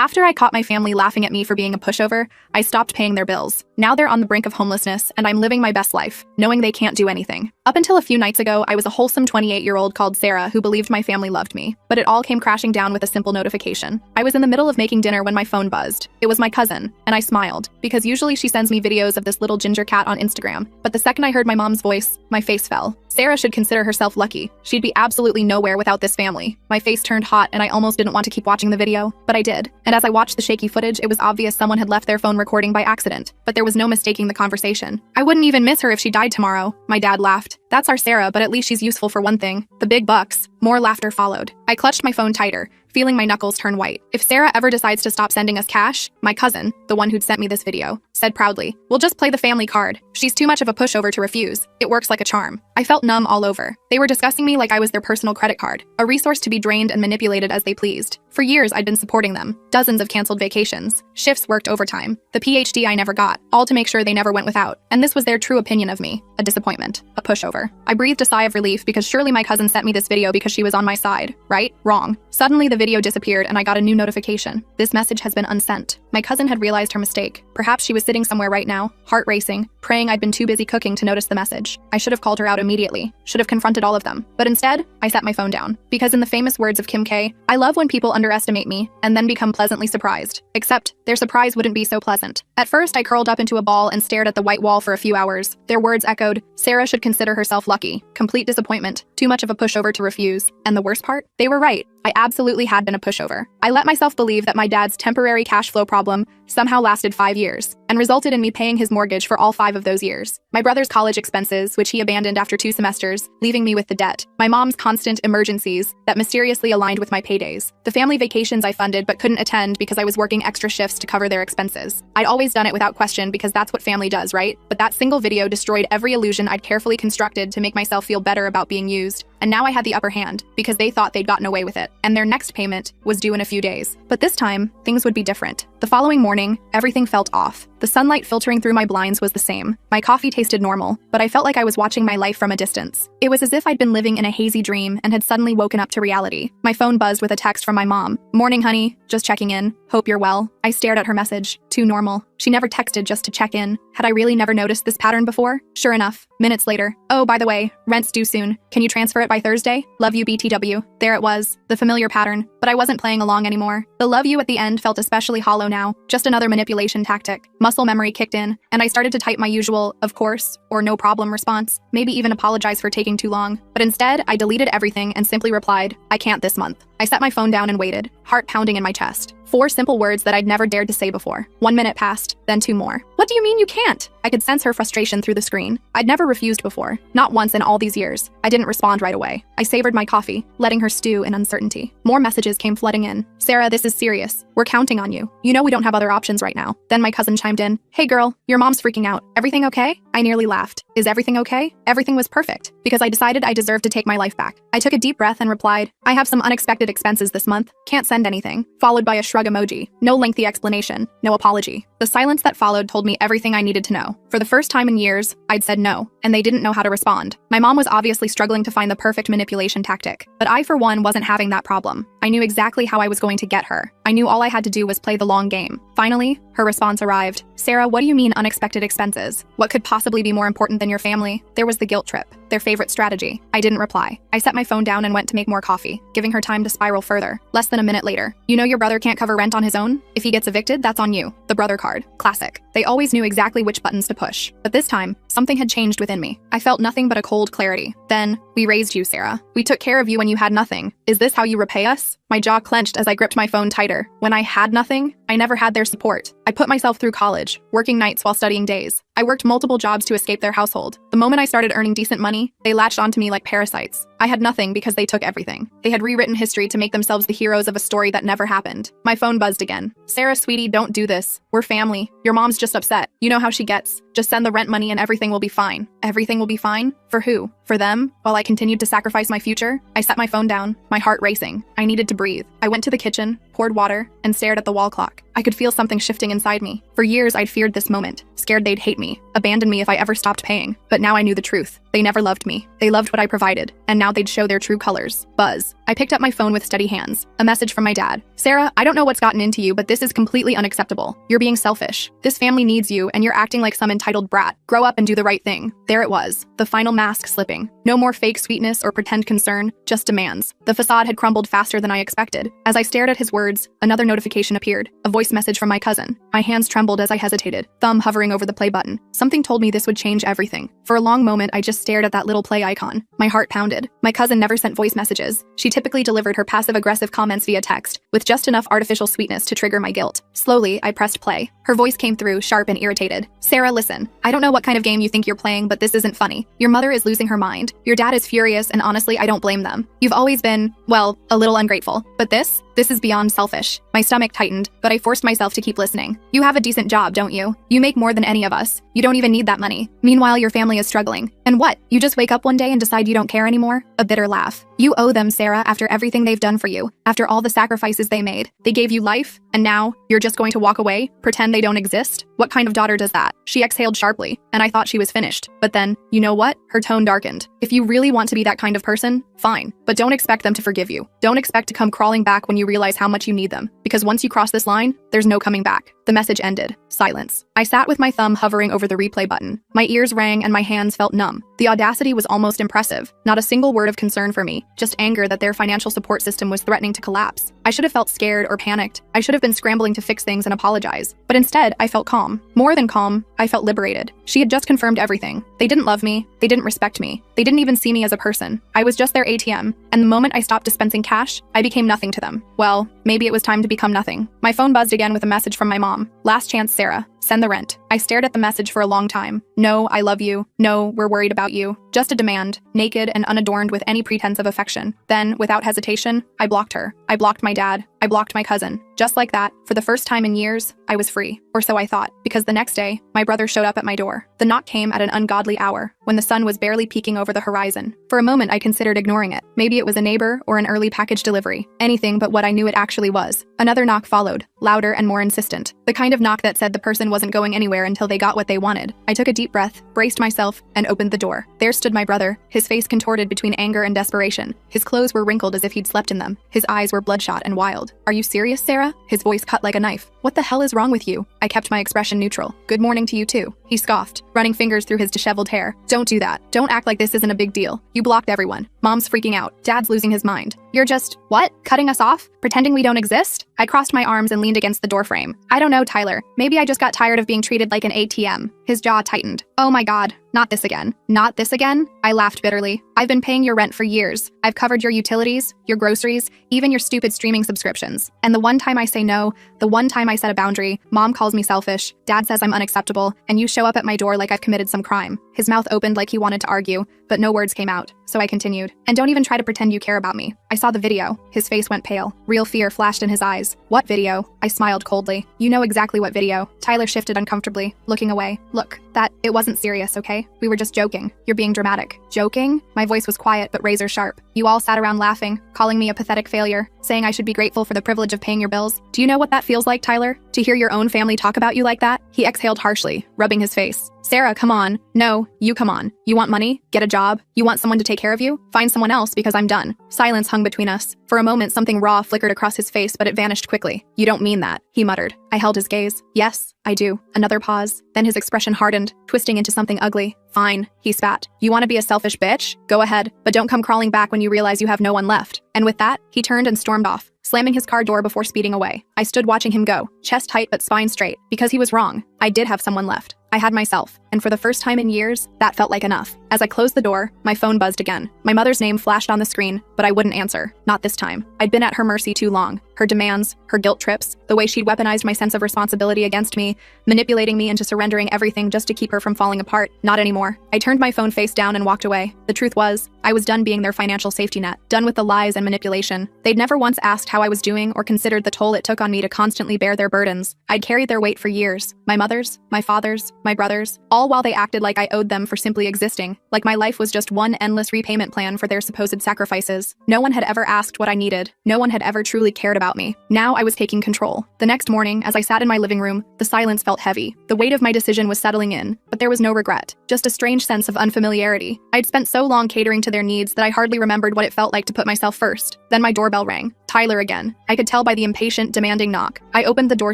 After I caught my family laughing at me for being a pushover, I stopped paying their bills. Now they're on the brink of homelessness, and I'm living my best life, knowing they can't do anything. Up until a few nights ago, I was a wholesome 28-year-old called Sarah who believed my family loved me. But it all came crashing down with a simple notification. I was in the middle of making dinner when my phone buzzed. It was my cousin, and I smiled, because usually she sends me videos of this little ginger cat on Instagram. But the second I heard my mom's voice, my face fell. Sarah should consider herself lucky. She'd be absolutely nowhere without this family. My face turned hot, and I almost didn't want to keep watching the video, but I did. And as I watched the shaky footage, it was obvious someone had left their phone recording by accident. But there was no mistaking the conversation. I wouldn't even miss her if she died tomorrow. My dad laughed. That's our Sarah, but at least she's useful for one thing. The big bucks. More laughter followed. I clutched my phone tighter, feeling my knuckles turn white. If Sarah ever decides to stop sending us cash, my cousin, the one who'd sent me this video, said proudly, "We'll just play the family card. She's too much of a pushover to refuse. It works like a charm." I felt numb all over. They were discussing me like I was their personal credit card, a resource to be drained and manipulated as they pleased. For years, I'd been supporting them. Dozens of canceled vacations, shifts worked overtime, the PhD I never got, all to make sure they never went without. And this was their true opinion of me. A disappointment. A pushover. I breathed a sigh of relief because surely my cousin sent me this video because she was on my side. Right? Wrong. Suddenly the video disappeared and I got a new notification. This message has been unsent. My cousin had realized her mistake. Perhaps she was sitting somewhere right now, heart racing, praying I'd been too busy cooking to notice the message. I should have called her out immediately. Should have confronted all of them. But instead, I set my phone down. Because in the famous words of Kim K, I love when people underestimate me and then become pleasantly surprised. Except, their surprise wouldn't be so pleasant. At first, I curled up into a ball and stared at the white wall for a few hours. Their words echoed, Sarah should consider herself lucky. Complete disappointment. Too much of a pushover to refuse. And the worst part? They were right. I absolutely had been a pushover. I let myself believe that my dad's temporary cash flow problem somehow lasted 5 years and resulted in me paying his mortgage for all 5 of those years. My brother's college expenses, which he abandoned after 2 semesters, leaving me with the debt. My mom's constant emergencies that mysteriously aligned with my paydays. The family vacations I funded but couldn't attend because I was working extra shifts to cover their expenses. I'd always done it without question because that's what family does, right? But that single video destroyed every illusion I'd carefully constructed to make myself feel better about being used. And now I had the upper hand because they thought they'd gotten away with it. And their next payment was due in a few days. But this time, things would be different. The following morning, everything felt off. The sunlight filtering through my blinds was the same. My coffee tasted normal, but I felt like I was watching my life from a distance. It was as if I'd been living in a hazy dream and had suddenly woken up to reality. My phone buzzed with a text from my mom. "Morning, honey. Just checking in. Hope you're well." I stared at her message. Too normal. She never texted just to check in. Had I really never noticed this pattern before? Sure enough, minutes later. "Oh, by the way, rent's due soon. Can you transfer it by Thursday? Love you, BTW." There it was, the familiar pattern, but I wasn't playing along anymore. The love you at the end felt especially hollow now, just another manipulation tactic. Muscle memory kicked in, and I started to type my usual, "of course," or "no problem" response, maybe even apologize for taking too long. But instead, I deleted everything and simply replied, "I can't this month." I set my phone down and waited, heart pounding in my chest. 4 simple words that I'd never dared to say before. 1 minute passed, then 2 more. "What do you mean you can't?" I could sense her frustration through the screen. I'd never refused before, not once in all these years. I didn't respond right away. I savored my coffee, letting her stew in uncertainty. More messages came flooding in. "Sarah, this is serious. We're counting on you. You know we don't have other options right now." Then my cousin chimed in. "Hey girl, your mom's freaking out. Everything okay?" I nearly laughed. Is everything okay? Everything was perfect, because I decided I deserved to take my life back. I took a deep breath and replied, "I have some unexpected expenses this month. Can't send anything," followed by a shrug emoji. No lengthy explanation, no apology. The silence that followed told me everything I needed to know. For the first time in years, I'd said no, and they didn't know how to respond. My mom was obviously struggling to find the perfect manipulation tactic, but I, for one, wasn't having that problem. I knew exactly how I was going to get her. I knew all I had to do was play the long game. Finally, her response arrived. "Sarah, what do you mean unexpected expenses? What could possibly be more important than your family?" There was the guilt trip, their favorite strategy. I didn't reply. I set my phone down and went to make more coffee, giving her time to spiral further. Less than a minute later. "You know your brother can't cover rent on his own? If he gets evicted, that's on you." The brother card. Classic. They always knew exactly which buttons to push. But this time, something had changed within me. I felt nothing but a cold clarity. Then, "We raised you, Sarah. We took care of you when you had nothing. Is this how you repay us?" My jaw clenched as I gripped my phone tighter. When I had nothing, I never had their support. I put myself through college, working nights while studying days. I worked multiple jobs to escape their household. The moment I started earning decent money, they latched onto me like parasites. I had nothing because they took everything. They had rewritten history to make themselves the heroes of a story that never happened. My phone buzzed again. "Sarah, sweetie, don't do this. We're family. Your mom's just upset. You know how she gets. Just send the rent money and everything will be fine." Everything will be fine? For who? For them? While I continued to sacrifice my future? I set my phone down, my heart racing. I needed to breathe. I went to the kitchen, poured water, and stared at the wall clock. I could feel something shifting inside me. For years, I'd feared this moment, scared they'd hate me, abandon me if I ever stopped paying. But now I knew the truth. They never loved me. They loved what I provided, and now they'd show their true colors. Buzz. I picked up my phone with steady hands. A message from my dad. Sarah, I don't know what's gotten into you, but this is completely unacceptable. You're being selfish. This family needs you, and you're acting like some entitled brat. Grow up and do the right thing. There it was, the final mask slipping. No more fake sweetness or pretend concern, just demands. The facade had crumbled faster than I expected. As I stared at his words, another notification appeared. A voice message from my cousin. My hands trembled as I hesitated, thumb hovering over the play button. Something told me this would change everything. For a long moment, I just stared at that little play icon. My heart pounded. My cousin never sent voice messages. She typically delivered her passive-aggressive comments via text, with just enough artificial sweetness to trigger my guilt. Slowly, I pressed play. Her voice came through, sharp and irritated. Sarah, listen. I don't know what kind of game you think you're playing, but this isn't funny. Your mother is losing her mind. Your dad is furious, and honestly, I don't blame them. You've always been, well, a little ungrateful. But this is beyond selfish. My stomach tightened, but I forced myself to keep listening. You have a decent job, don't you? You make more than any of us. You don't even need that money. Meanwhile, your family is struggling. And what? You just wake up one day and decide you don't care anymore? A bitter laugh. You owe them, Sarah, after everything they've done for you, after all the sacrifices they made. They gave you life, and now you're just going to walk away, pretend they don't exist? What kind of daughter does that? She exhaled sharply, and I thought she was finished. But then, you know what? Her tone darkened. If you really want to be that kind of person, fine. But don't expect them to forgive you. Don't expect to come crawling back when you realize how much you need them. Because once you cross this line, there's no coming back. The message ended. Silence. I sat with my thumb hovering over the replay button. My ears rang and my hands felt numb. The audacity was almost impressive. Not a single word of concern for me, just anger that their financial support system was threatening to collapse. I should have felt scared or panicked. I should have been scrambling to fix things and apologize. But instead, I felt calm. More than calm, I felt liberated. She had just confirmed everything. They didn't love me. They didn't respect me. They didn't even see me as a person. I was just their ATM. And the moment I stopped dispensing cash, I became nothing to them. Well, maybe it was time to become nothing. My phone buzzed again with a message from my mom. Last chance, Sarah. Send the rent. I stared at the message for a long time. No, I love you. No, we're worried about you. Just a demand, naked and unadorned with any pretense of affection. Then, without hesitation, I blocked her. I blocked my dad. I blocked my cousin. Just like that, for the first time in years, I was free. Or so I thought, because the next day, my brother showed up at my door. The knock came at an ungodly hour, when the sun was barely peeking over the horizon. For a moment, I considered ignoring it. Maybe it was a neighbor or an early package delivery. Anything but what I knew it actually was. Another knock followed, louder and more insistent. The kind of knock that said the person wasn't going anywhere until they got what they wanted. I took a deep breath, braced myself, and opened the door. There stood my brother, his face contorted between anger and desperation. His clothes were wrinkled as if he'd slept in them. His eyes were bloodshot and wild. Are you serious, Sarah? His voice cut like a knife. What the hell is wrong with you? I kept my expression neutral. Good morning to you too. He scoffed, running fingers through his disheveled hair. Don't do that. Don't act like this isn't a big deal. You blocked everyone. Mom's freaking out. Dad's losing his mind. You're just, what? Cutting us off? Pretending we don't exist? I crossed my arms and leaned against the doorframe. I don't know, Tyler. Maybe I just got tired of being treated like an ATM. His jaw tightened. Oh my God. Not this again. Not this again? I laughed bitterly. I've been paying your rent for years. I've covered your utilities, your groceries, even your stupid streaming subscriptions. And the one time I say no, the one time I set a boundary, Mom calls me selfish, Dad says I'm unacceptable, and you show up at my door like I've committed some crime. His mouth opened like he wanted to argue, but no words came out. So I continued. And don't even try to pretend you care about me. I saw the video. His face went pale. Real fear flashed in his eyes. What video? I smiled coldly. You know exactly what video. Tyler shifted uncomfortably, looking away. Look, it wasn't serious, okay? We were just joking. You're being dramatic. Joking? My voice was quiet but razor sharp. You all sat around laughing, calling me a pathetic failure, saying I should be grateful for the privilege of paying your bills. Do you know what that feels like, Tyler? To hear your own family talk about you like that? He exhaled harshly, rubbing his face. Sarah, come on. No, you come on. You want money? Get a job? You want someone to take care of you? Find someone else because I'm done. Silence hung between us. For a moment, something raw flickered across his face, but it vanished quickly. You don't mean that, he muttered. I held his gaze. Yes, I do. Another pause. Then his expression hardened, twisting into something ugly. Fine, he spat. You want to be a selfish bitch? Go ahead, but don't come crawling back when you realize you have no one left. And with that, he turned and stormed off, slamming his car door before speeding away. I stood watching him go, chest tight but spine straight, because he was wrong. I did have someone left. I had myself, and for the first time in years, that felt like enough. As I closed the door, my phone buzzed again. My mother's name flashed on the screen, but I wouldn't answer. Not this time. I'd been at her mercy too long. Her demands, her guilt trips, the way she'd weaponized my sense of responsibility against me, manipulating me into surrendering everything just to keep her from falling apart. Not anymore. I turned my phone face down and walked away. The truth was, I was done being their financial safety net, done with the lies and manipulation. They'd never once asked how I was doing or considered the toll it took on me to constantly bear their burdens. I'd carried their weight for years. My mother's, my father's, my brother's, all all while they acted like I owed them for simply existing, like my life was just one endless repayment plan for their supposed sacrifices. No one had ever asked what I needed. No one had ever truly cared about me. Now I was taking control. The next morning, as I sat in my living room, the silence felt heavy. The weight of my decision was settling in, but there was no regret, just a strange sense of unfamiliarity. I'd spent so long catering to their needs that I hardly remembered what it felt like to put myself first. Then my doorbell rang. Tyler again. I could tell by the impatient, demanding knock. I opened the door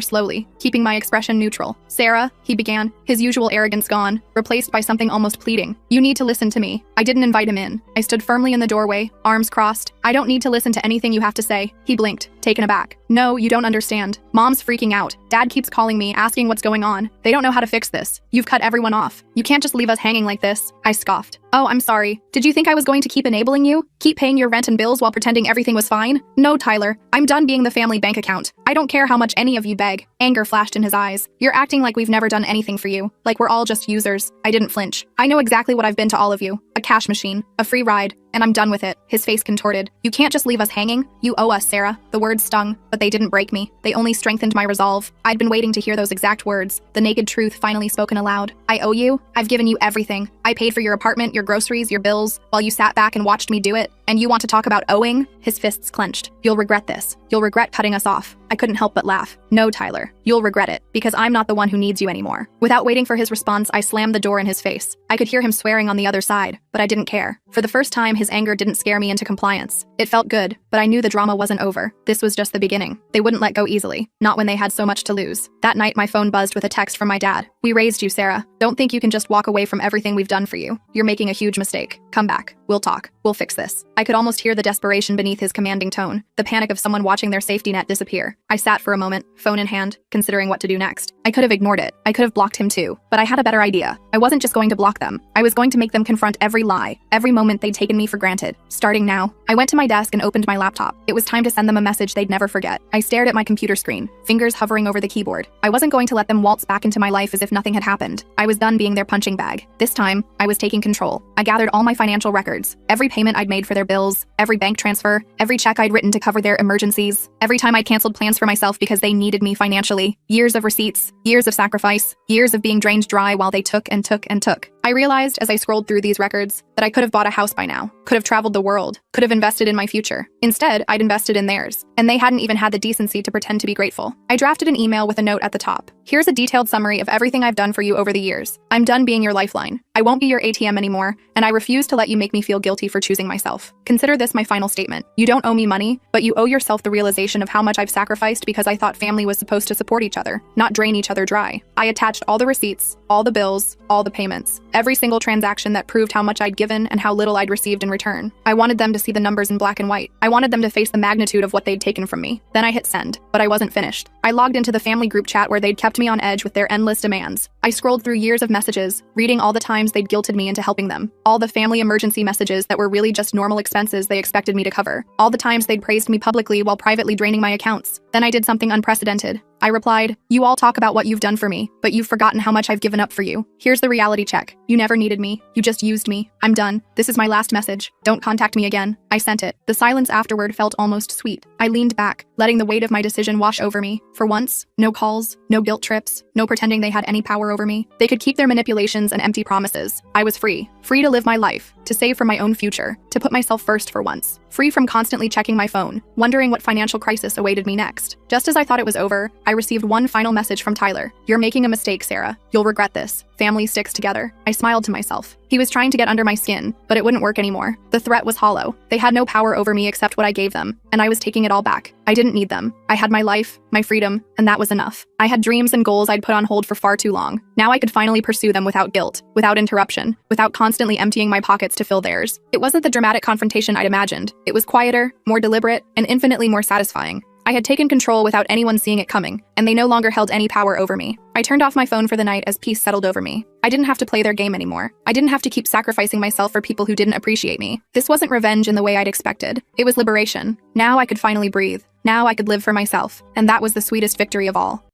slowly, keeping my expression neutral. "Sarah," he began, his usual arrogance gone, replaced by something almost pleading. "You need to listen to me." I didn't invite him in. I stood firmly in the doorway, arms crossed. "I don't need to listen to anything you have to say." He blinked, taken aback. "No, you don't understand. Mom's freaking out. Dad keeps calling me, asking what's going on. They don't know how to fix this. You've cut everyone off. You can't just leave us hanging like this." I scoffed. "Oh, I'm sorry. Did you think I was going to keep enabling you? Keep paying your rent and bills while pretending everything was fine? No, Tyler. I'm done being the family bank account. I don't care how much any of you beg." Anger flashed in his eyes. "You're acting like we've never done anything for you. Like we're all just users." I didn't flinch. "I know exactly what I've been to all of you. A cash machine. A free ride. And I'm done with it." His face contorted. "You can't just leave us hanging. You owe us, Sarah." The words stung, but they didn't break me. They only strengthened my resolve. I'd been waiting to hear those exact words, the naked truth finally spoken aloud. "I owe you. I've given you everything. I paid for your apartment, your groceries, your bills, while you sat back and watched me do it. And you want to talk about owing?" His fists clenched. "You'll regret this. You'll regret cutting us off." I couldn't help but laugh. "No, Tyler. You'll regret it, because I'm not the one who needs you anymore." Without waiting for his response, I slammed the door in his face. I could hear him swearing on the other side, but I didn't care. For the first time, his anger didn't scare me into compliance. It felt good, but I knew the drama wasn't over. This was just the beginning. They wouldn't let go easily, not when they had so much to lose. That night, my phone buzzed with a text from my dad. "We raised you, Sarah. Don't think you can just walk away from everything we've done for you. You're making a huge mistake. Come back. We'll talk. We'll fix this." I could almost hear the desperation beneath his commanding tone, the panic of someone watching their safety net disappear. I sat for a moment, phone in hand, considering what to do next. I could have ignored it. I could have blocked him too, but I had a better idea. I wasn't just going to block them. I was going to make them confront every lie, every moment they'd taken me for granted. Starting now, I went to my desk and opened my laptop. It was time to send them a message they'd never forget. I stared at my computer screen, fingers hovering over the keyboard. I wasn't going to let them waltz back into my life as if nothing had happened. I was done being their punching bag. This time, I was taking control. I gathered all my financial records, every payment I'd made for their bills, every bank transfer, every check I'd written to cover their emergencies, every time I'd canceled plans for myself because they needed me financially. Years of receipts, years of sacrifice, years of being drained dry while they took and took and took. I realized as I scrolled through these records that I could have bought a house by now, could have traveled the world, could have invested in my future. Instead, I'd invested in theirs, and they hadn't even had the decency to pretend to be grateful. I drafted an email with a note at the top. "Here's a detailed summary of everything I've done for you over the years. I'm done being your lifeline. I won't be your ATM anymore, and I refuse to let you make me feel guilty for choosing myself. Consider this my final statement. You don't owe me money, but you owe yourself the realization of how much I've sacrificed because I thought family was supposed to support each other, not drain each other dry." I attached all the receipts, all the bills, all the payments, every single transaction that proved how much I'd given and how little I'd received in return. I wanted them to see the numbers in black and white. I wanted them to face the magnitude of what they'd taken from me. Then I hit send, but I wasn't finished. I logged into the family group chat where they'd kept me on edge with their endless demands. I scrolled through years of messages, reading all the times they'd guilted me into helping them, all the family emergency messages that were really just normal expenses they expected me to cover, all the times they'd praised me publicly while privately draining my accounts. Then I did something unprecedented. I replied, "You all talk about what you've done for me, but you've forgotten how much I've given up for you. Here's the reality check. You never needed me. You just used me. I'm done. This is my last message. Don't contact me again." I sent it. The silence afterward felt almost sweet. I leaned back, letting the weight of my decision wash over me. For once, no calls, no guilt trips, no pretending they had any power over me. They could keep their manipulations and empty promises. I was free. Free to live my life, to save for my own future, to put myself first for once. Free from constantly checking my phone, wondering what financial crisis awaited me next. Just as I thought it was over, I received one final message from Tyler. "You're making a mistake, Sarah. You'll regret this. Family sticks together." I smiled to myself. He was trying to get under my skin, but it wouldn't work anymore. The threat was hollow. They had no power over me except what I gave them, and I was taking it all back. I didn't need them. I had my life, my freedom, and that was enough. I had dreams and goals I'd put on hold for far too long. Now I could finally pursue them without guilt, without interruption, without constantly emptying my pockets to fill theirs. It wasn't the dramatic confrontation I'd imagined. It was quieter, more deliberate, and infinitely more satisfying. I had taken control without anyone seeing it coming, and they no longer held any power over me. I turned off my phone for the night as peace settled over me. I didn't have to play their game anymore. I didn't have to keep sacrificing myself for people who didn't appreciate me. This wasn't revenge in the way I'd expected. It was liberation. Now I could finally breathe. Now I could live for myself, and that was the sweetest victory of all.